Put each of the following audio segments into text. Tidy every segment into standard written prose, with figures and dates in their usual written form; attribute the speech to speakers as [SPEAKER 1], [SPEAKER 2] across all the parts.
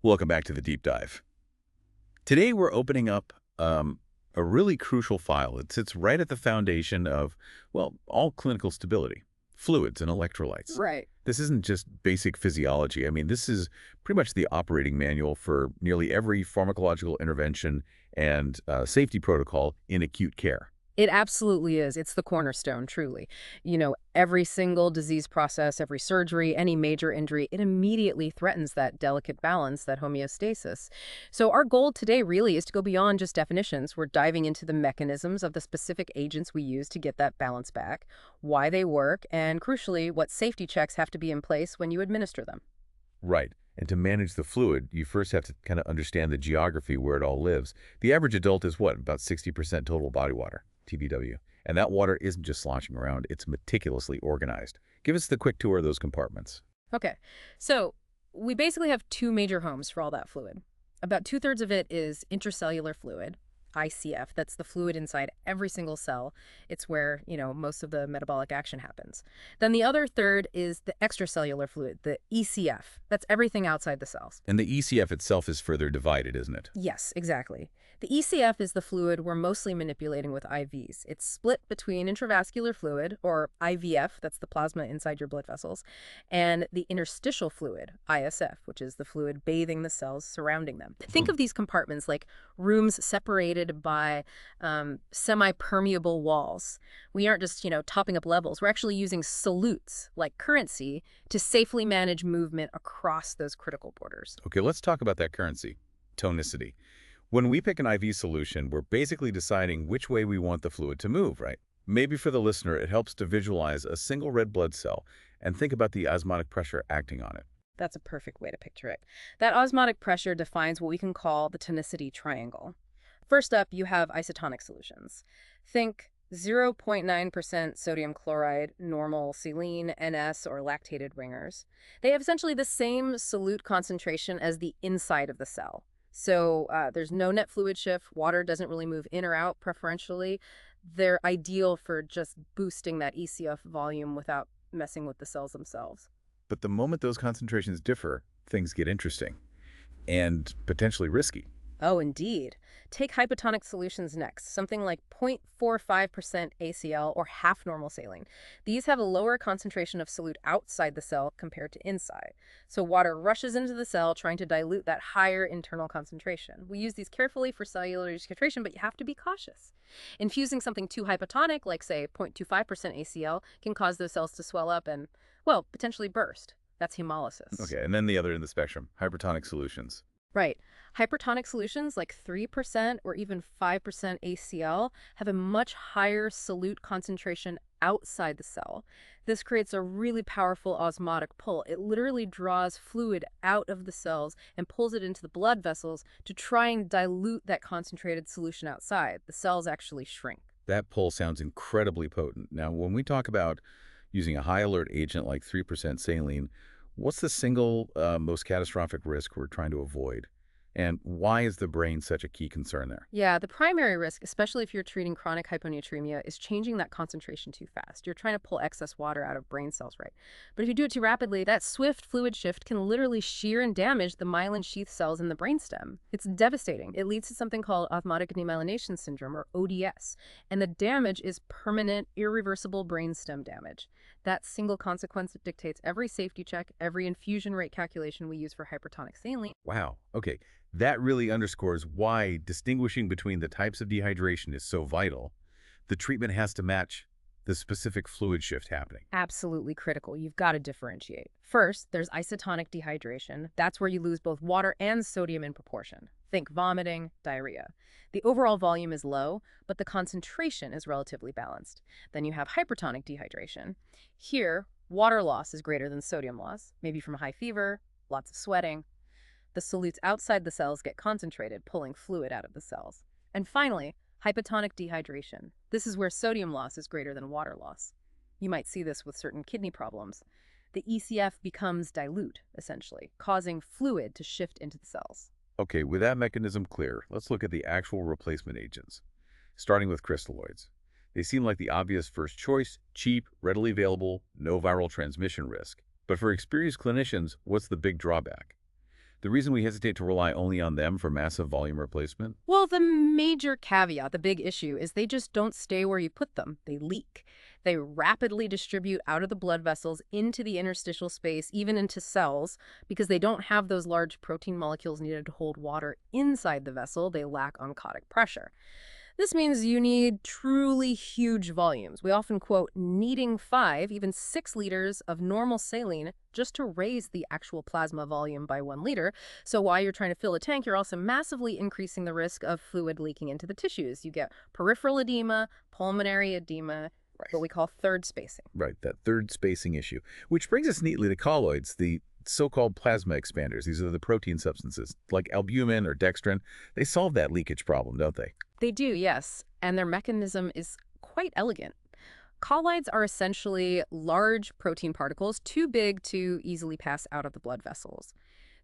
[SPEAKER 1] Welcome back to the deep dive. Today we're opening up a really crucial file. It sits right at the foundation of, well, all clinical stability, fluids and electrolytes.
[SPEAKER 2] Right.
[SPEAKER 1] This isn't just basic physiology. I mean, this is pretty much the operating manual for nearly every pharmacological intervention and safety protocol in acute care.
[SPEAKER 2] It absolutely is. It's the cornerstone, truly. Every single disease process, every surgery, any major injury, it immediately threatens that delicate balance, that homeostasis. So our goal today really is to go beyond just definitions. We're diving into the mechanisms of the specific agents we use to get that balance back, why they work, and crucially, what safety checks have to be in place when you administer them.
[SPEAKER 1] Right. And to manage the fluid, you first have to kind of understand the geography where it all lives. The average adult is what? About 60% total body water. TBW. And that water isn't just sloshing around, it's meticulously organized. Give us the quick tour of those compartments.
[SPEAKER 2] Okay, so we basically have two major homes for all that fluid. About two-thirds of it is intracellular fluid, ICF. That's the fluid inside every single cell. It's where, most of the metabolic action happens. Then the other third is the extracellular fluid, the ECF. That's everything outside the cells.
[SPEAKER 1] And the ECF itself is further divided, isn't it?
[SPEAKER 2] Yes, exactly. The ECF is the fluid we're mostly manipulating with IVs. It's split between intravascular fluid, or IVF, that's the plasma inside your blood vessels, and the interstitial fluid, ISF, which is the fluid bathing the cells surrounding them. Think of these compartments like rooms separated by semi-permeable walls. We aren't just, topping up levels. We're actually using solutes, like currency, to safely manage movement across those critical borders.
[SPEAKER 1] Okay, let's talk about that currency, tonicity. When we pick an IV solution, we're basically deciding which way we want the fluid to move, right? Maybe for the listener, it helps to visualize a single red blood cell and think about the osmotic pressure acting on it.
[SPEAKER 2] That's a perfect way to picture it. That osmotic pressure defines what we can call the tonicity triangle. First up, you have isotonic solutions. Think 0.9% sodium chloride, normal saline, NS, or lactated ringers. They have essentially the same solute concentration as the inside of the cell. So there's no net fluid shift. Water doesn't really move in or out preferentially. They're ideal for just boosting that ECF volume without messing with the cells themselves.
[SPEAKER 1] But the moment those concentrations differ, things get interesting and potentially risky.
[SPEAKER 2] Oh, indeed. Take hypotonic solutions next, something like 0.45% ACL or half normal saline. These have a lower concentration of solute outside the cell compared to inside. So water rushes into the cell trying to dilute that higher internal concentration. We use these carefully for cellular dehydration, but you have to be cautious. Infusing something too hypotonic, like say 0.25% ACL, can cause those cells to swell up and, well, potentially burst. That's hemolysis.
[SPEAKER 1] Okay, and then the other end of the spectrum, hypertonic solutions.
[SPEAKER 2] Right. Hypertonic solutions like 3% or even 5% ACL have a much higher solute concentration outside the cell. This creates a really powerful osmotic pull. It literally draws fluid out of the cells and pulls it into the blood vessels to try and dilute that concentrated solution outside. The cells actually shrink.
[SPEAKER 1] That pull sounds incredibly potent. Now, when we talk about using a high alert agent like 3% saline, what's the single most catastrophic risk we're trying to avoid? And why is the brain such a key concern there?
[SPEAKER 2] Yeah, the primary risk, especially if you're treating chronic hyponatremia, is changing that concentration too fast. You're trying to pull excess water out of brain cells, right? But if you do it too rapidly, that swift fluid shift can literally shear and damage the myelin sheath cells in the brainstem. It's devastating. It leads to something called osmotic demyelination syndrome, or ODS. And the damage is permanent, irreversible brainstem damage. That single consequence dictates every safety check, every infusion rate calculation we use for hypertonic saline.
[SPEAKER 1] Wow. Okay. That really underscores why distinguishing between the types of dehydration is so vital. The treatment has to match the specific fluid shift happening.
[SPEAKER 2] Absolutely critical. You've got to differentiate. First, there's isotonic dehydration. That's where you lose both water and sodium in proportion. Think vomiting, diarrhea. The overall volume is low, but the concentration is relatively balanced. Then you have hypertonic dehydration. Here, water loss is greater than sodium loss, maybe from high fever, lots of sweating. The solutes outside the cells get concentrated, pulling fluid out of the cells. And finally, hypotonic dehydration. This is where sodium loss is greater than water loss. You might see this with certain kidney problems. The ECF becomes dilute, essentially, causing fluid to shift into the cells.
[SPEAKER 1] Okay, with that mechanism clear, let's look at the actual replacement agents, starting with crystalloids. They seem like the obvious first choice, cheap, readily available, no viral transmission risk. But for experienced clinicians, what's the big drawback? The reason we hesitate to rely only on them for massive volume replacement?
[SPEAKER 2] Well, the major caveat, the big issue, is they just don't stay where you put them. They leak. They rapidly distribute out of the blood vessels into the interstitial space, even into cells, because they don't have those large protein molecules needed to hold water inside the vessel. They lack oncotic pressure. This means you need truly huge volumes. We often quote needing 5, even 6 liters of normal saline just to raise the actual plasma volume by 1 liter. So while you're trying to fill a tank, you're also massively increasing the risk of fluid leaking into the tissues. You get peripheral edema, pulmonary edema, what we call third spacing.
[SPEAKER 1] Right, that third spacing issue. Which brings us neatly to colloids, the so-called plasma expanders. These are the protein substances, like albumin or dextrin. They solve that leakage problem, don't they?
[SPEAKER 2] They do, yes, and their mechanism is quite elegant. Colloids are essentially large protein particles too big to easily pass out of the blood vessels.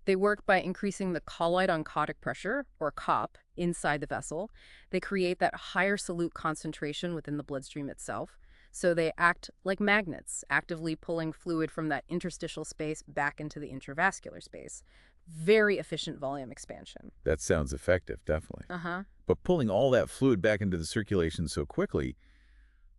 [SPEAKER 2] They work by increasing the colloid oncotic pressure, or COP, inside the vessel. They create that higher solute concentration within the bloodstream itself. So they act like magnets, actively pulling fluid from that interstitial space back into the intravascular space. Very efficient volume expansion.
[SPEAKER 1] That sounds effective, definitely.
[SPEAKER 2] Uh-huh.
[SPEAKER 1] But pulling all that fluid back into the circulation so quickly,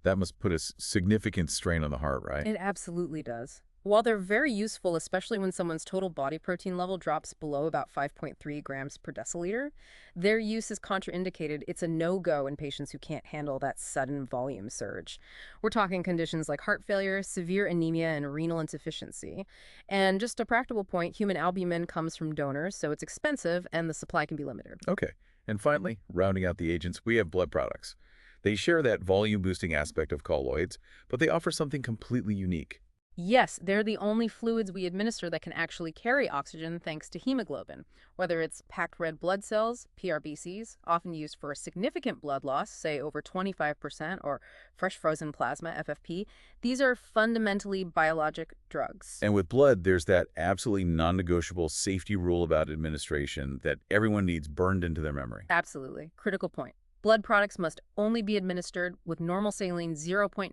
[SPEAKER 1] that must put a significant strain on the heart, right?
[SPEAKER 2] It absolutely does. While they're very useful, especially when someone's total body protein level drops below about 5.3 grams per deciliter, their use is contraindicated. It's a no-go in patients who can't handle that sudden volume surge. We're talking conditions like heart failure, severe anemia, and renal insufficiency. And just a practical point, human albumin comes from donors, so it's expensive and the supply can be limited.
[SPEAKER 1] Okay. And finally, rounding out the agents, we have blood products. They share that volume-boosting aspect of colloids, but they offer something completely unique.
[SPEAKER 2] Yes, they're the only fluids we administer that can actually carry oxygen thanks to hemoglobin. Whether it's packed red blood cells, PRBCs, often used for significant blood loss, say over 25%, or fresh frozen plasma, FFP, these are fundamentally biologic drugs.
[SPEAKER 1] And with blood, there's that absolutely non-negotiable safety rule about administration that everyone needs burned into their memory.
[SPEAKER 2] Absolutely. Critical point. Blood products must only be administered with normal saline 0.9%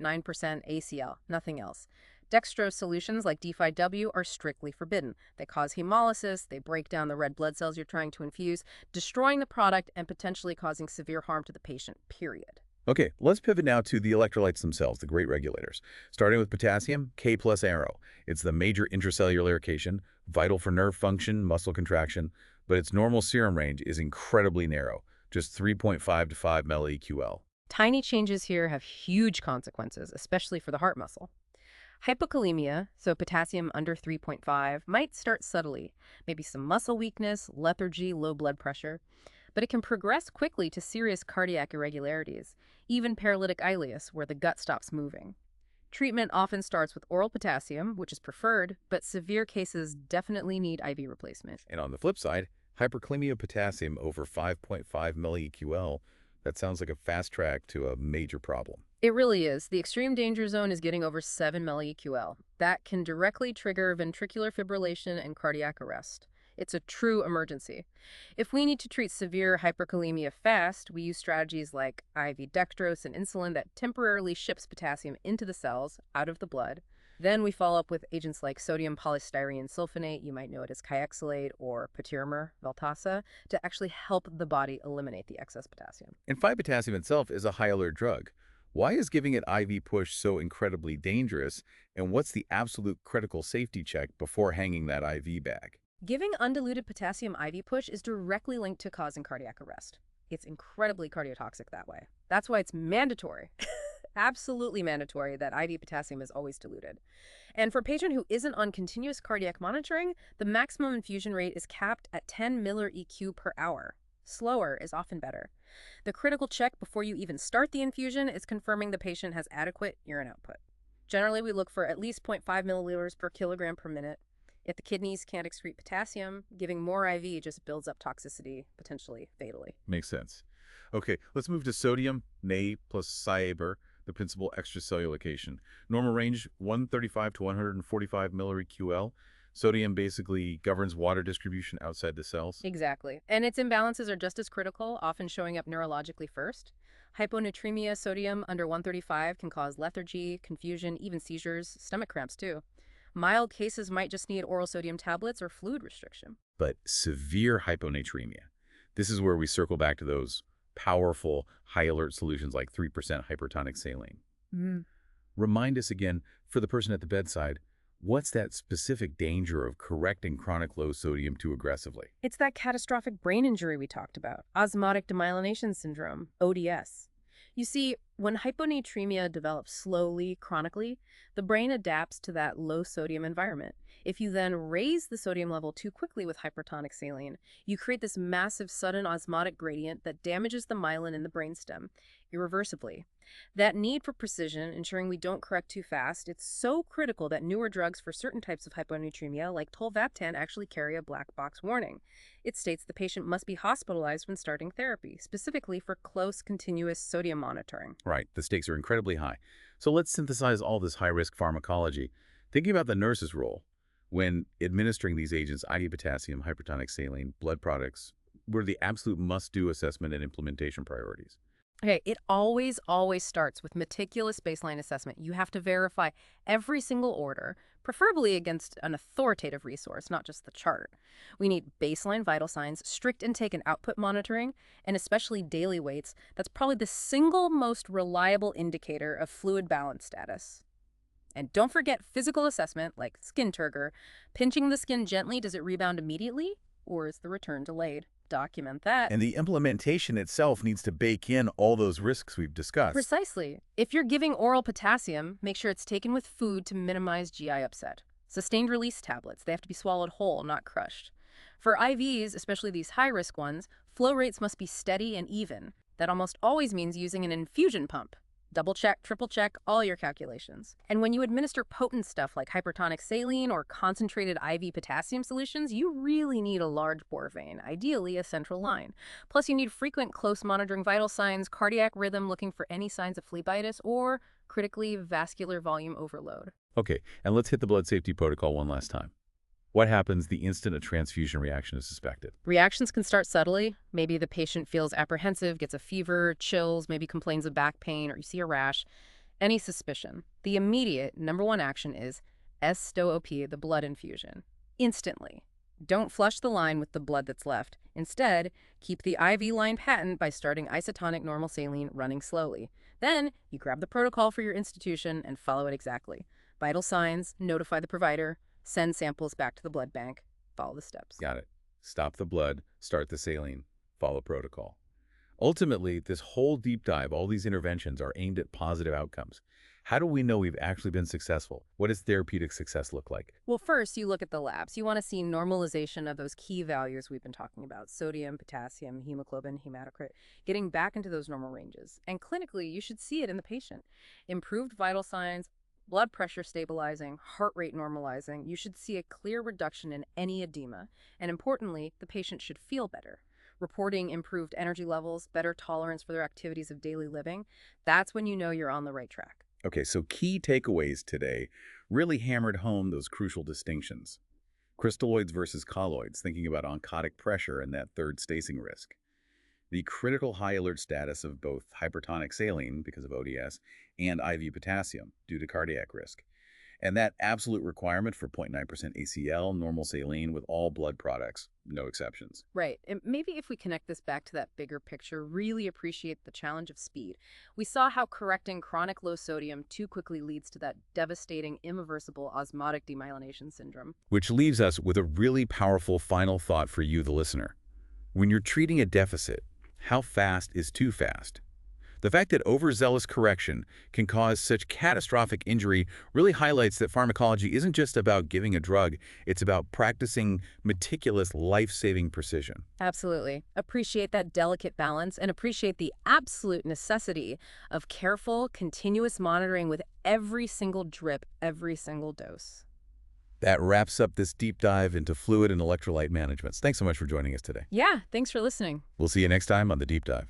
[SPEAKER 2] ACL, nothing else. Dextrose solutions like D5W are strictly forbidden. They cause hemolysis, they break down the red blood cells you're trying to infuse, destroying the product and potentially causing severe harm to the patient, period.
[SPEAKER 1] Okay, let's pivot now to the electrolytes themselves, the great regulators. Starting with potassium, K plus arrow. It's the major intracellular cation, vital for nerve function, muscle contraction, but its normal serum range is incredibly narrow, just 3.5 to 5 mEqL.
[SPEAKER 2] Tiny changes here have huge consequences, especially for the heart muscle. Hypokalemia, so potassium under 3.5, might start subtly, maybe some muscle weakness, lethargy, low blood pressure, but it can progress quickly to serious cardiac irregularities, even paralytic ileus, where the gut stops moving. Treatment often starts with oral potassium, which is preferred, but severe cases definitely need IV replacement.
[SPEAKER 1] And on the flip side, hyperkalemia potassium over 5.5 mEqL, that sounds like a fast track to a major problem.
[SPEAKER 2] It really is. The extreme danger zone is getting over 7 mEqL. That can directly trigger ventricular fibrillation and cardiac arrest. It's a true emergency. If we need to treat severe hyperkalemia fast, we use strategies like IV dextrose and insulin that temporarily ships potassium into the cells, out of the blood. Then we follow up with agents like sodium polystyrene sulfonate, you might know it as kayexalate, or patiromer, Veltassa, to actually help the body eliminate the excess potassium.
[SPEAKER 1] And 5-potassium itself is a high-alert drug. Why is giving it IV push so incredibly dangerous, and what's the absolute critical safety check before hanging that IV bag?
[SPEAKER 2] Giving undiluted potassium IV push is directly linked to causing cardiac arrest. It's incredibly cardiotoxic that way. That's why it's mandatory, absolutely mandatory, that IV potassium is always diluted. And for a patient who isn't on continuous cardiac monitoring, the maximum infusion rate is capped at 10 mEq per hour. Slower is often better. The critical check before you even start the infusion is confirming the patient has adequate urine output. Generally, we look for at least 0.5 milliliters per kilogram per minute. If the kidneys can't excrete potassium, giving more IV just builds up toxicity, potentially fatally.
[SPEAKER 1] Makes sense. Okay, let's move to sodium, Na plus Cyaber, the principal extracellular cation. Normal range, 135 to 145 mEqL. Sodium basically governs water distribution outside the cells.
[SPEAKER 2] Exactly. And its imbalances are just as critical, often showing up neurologically first. Hyponatremia sodium under 135 can cause lethargy, confusion, even seizures, stomach cramps too. Mild cases might just need oral sodium tablets or fluid restriction.
[SPEAKER 1] But severe hyponatremia, this is where we circle back to those powerful, high-alert solutions like 3% hypertonic saline.
[SPEAKER 2] Mm.
[SPEAKER 1] Remind us again, for the person at the bedside, what's that specific danger of correcting chronic low sodium too aggressively?
[SPEAKER 2] It's that catastrophic brain injury we talked about, osmotic demyelination syndrome, ODS. You see, when hyponatremia develops slowly, chronically, the brain adapts to that low sodium environment. If you then raise the sodium level too quickly with hypertonic saline, you create this massive sudden osmotic gradient that damages the myelin in the brainstem irreversibly. That need for precision, ensuring we don't correct too fast, it's so critical that newer drugs for certain types of hyponatremia, like tolvaptan, actually carry a black box warning. It states the patient must be hospitalized when starting therapy, specifically for close, continuous sodium monitoring.
[SPEAKER 1] Right, the stakes are incredibly high. So let's synthesize all this high-risk pharmacology. Thinking about the nurse's role when administering these agents, IV potassium, hypertonic saline, blood products, what are the absolute must-do assessment and implementation priorities?
[SPEAKER 2] Okay, it always starts with meticulous baseline assessment. You have to verify every single order, preferably against an authoritative resource, not just the chart. We need baseline vital signs, strict intake and output monitoring, and especially daily weights. That's probably the single most reliable indicator of fluid balance status. And don't forget physical assessment, like skin turgor. Pinching the skin gently, does it rebound immediately, or is the return delayed? Document that.
[SPEAKER 1] And the implementation itself needs to bake in all those risks we've discussed.
[SPEAKER 2] Precisely. If you're giving oral potassium, make sure it's taken with food to minimize GI upset. Sustained release tablets, they have to be swallowed whole, not crushed. For IVs, especially these high-risk ones, flow rates must be steady and even. That almost always means using an infusion pump. Double check, triple check, all your calculations. And when you administer potent stuff like hypertonic saline or concentrated IV potassium solutions, you really need a large bore vein, ideally a central line. Plus, you need frequent close monitoring vital signs, cardiac rhythm, looking for any signs of phlebitis, or, critically, vascular volume overload.
[SPEAKER 1] Okay, and let's hit the blood safety protocol one last time. What happens the instant a transfusion reaction is suspected?
[SPEAKER 2] Reactions can start subtly. Maybe the patient feels apprehensive, gets a fever, chills, maybe complains of back pain, or you see a rash. Any suspicion. The immediate #1 action is stop the blood infusion. Instantly. Don't flush the line with the blood that's left. Instead, keep the IV line patent by starting isotonic normal saline running slowly. Then, you grab the protocol for your institution and follow it exactly. Vital signs, notify the provider, send samples back to the blood bank, follow the steps.
[SPEAKER 1] Got it. Stop the blood, start the saline, follow protocol. Ultimately, this whole deep dive, all these interventions are aimed at positive outcomes. How do we know we've actually been successful? What does therapeutic success look like?
[SPEAKER 2] Well, first, you look at the labs. You want to see normalization of those key values we've been talking about: sodium, potassium, hemoglobin, hematocrit, getting back into those normal ranges. And clinically, you should see it in the patient. Improved vital signs, blood pressure stabilizing, heart rate normalizing. You should see a clear reduction in any edema. And importantly, the patient should feel better. Reporting improved energy levels, better tolerance for their activities of daily living. That's when you know you're on the right track.
[SPEAKER 1] Okay, so key takeaways today really hammered home those crucial distinctions. Crystalloids versus colloids, thinking about oncotic pressure and that third stasing risk. The critical high alert status of both hypertonic saline, because of ODS, and IV potassium, due to cardiac risk. And that absolute requirement for 0.9% ACL, normal saline with all blood products, no exceptions.
[SPEAKER 2] Right. And maybe if we connect this back to that bigger picture, really appreciate the challenge of speed. We saw how correcting chronic low sodium too quickly leads to that devastating, irreversible osmotic demyelination syndrome.
[SPEAKER 1] Which leaves us with a really powerful final thought for you, the listener. When you're treating a deficit, how fast is too fast? The fact that overzealous correction can cause such catastrophic injury really highlights that pharmacology isn't just about giving a drug, it's about practicing meticulous, life-saving precision.
[SPEAKER 2] Absolutely. Appreciate that delicate balance and appreciate the absolute necessity of careful, continuous monitoring with every single drip, every single dose.
[SPEAKER 1] That wraps up this deep dive into fluid and electrolyte management. Thanks so much for joining us today.
[SPEAKER 2] Yeah, thanks for listening.
[SPEAKER 1] We'll see you next time on The Deep Dive.